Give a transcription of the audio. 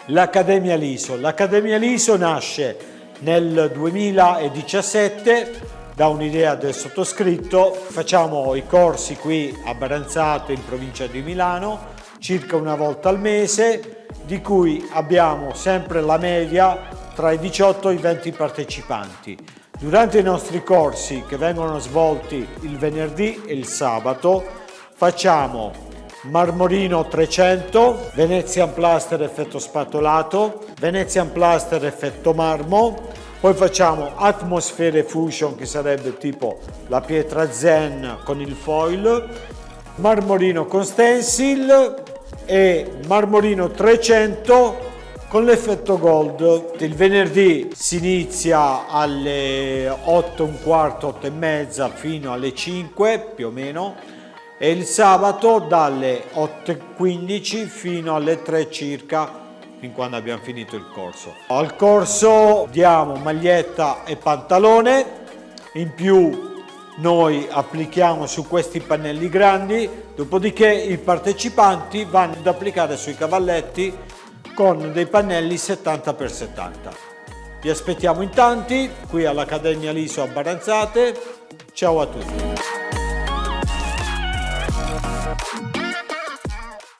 L'Accademia LISO. L'Accademia LISO nasce nel 2017 da un'idea del sottoscritto. Facciamo i corsi qui a Baranzato, in provincia di Milano, circa una volta al mese, di cui abbiamo sempre la media tra i 18 e i 20 partecipanti. Durante i nostri corsi, che vengono svolti il venerdì e il sabato, facciamo Marmorino 300, Venezian Plaster effetto spatolato, Venezian Plaster effetto marmo, poi facciamo Atmosfere Fusion, che sarebbe tipo la pietra zen con il foil, Marmorino con stencil e Marmorino 300 con l'effetto gold. Il venerdì si inizia alle 8:15, 8:30 fino alle 5 più o meno, e il sabato dalle 8:15 fino alle 3 circa, fin quando abbiamo finito il corso. Al corso diamo maglietta e pantalone, in più noi applichiamo su questi pannelli grandi, dopodiché i partecipanti vanno ad applicare sui cavalletti con dei pannelli 70x70. Vi aspettiamo in tanti qui all'Accademia LISO a Baranzate. Ciao a tutti!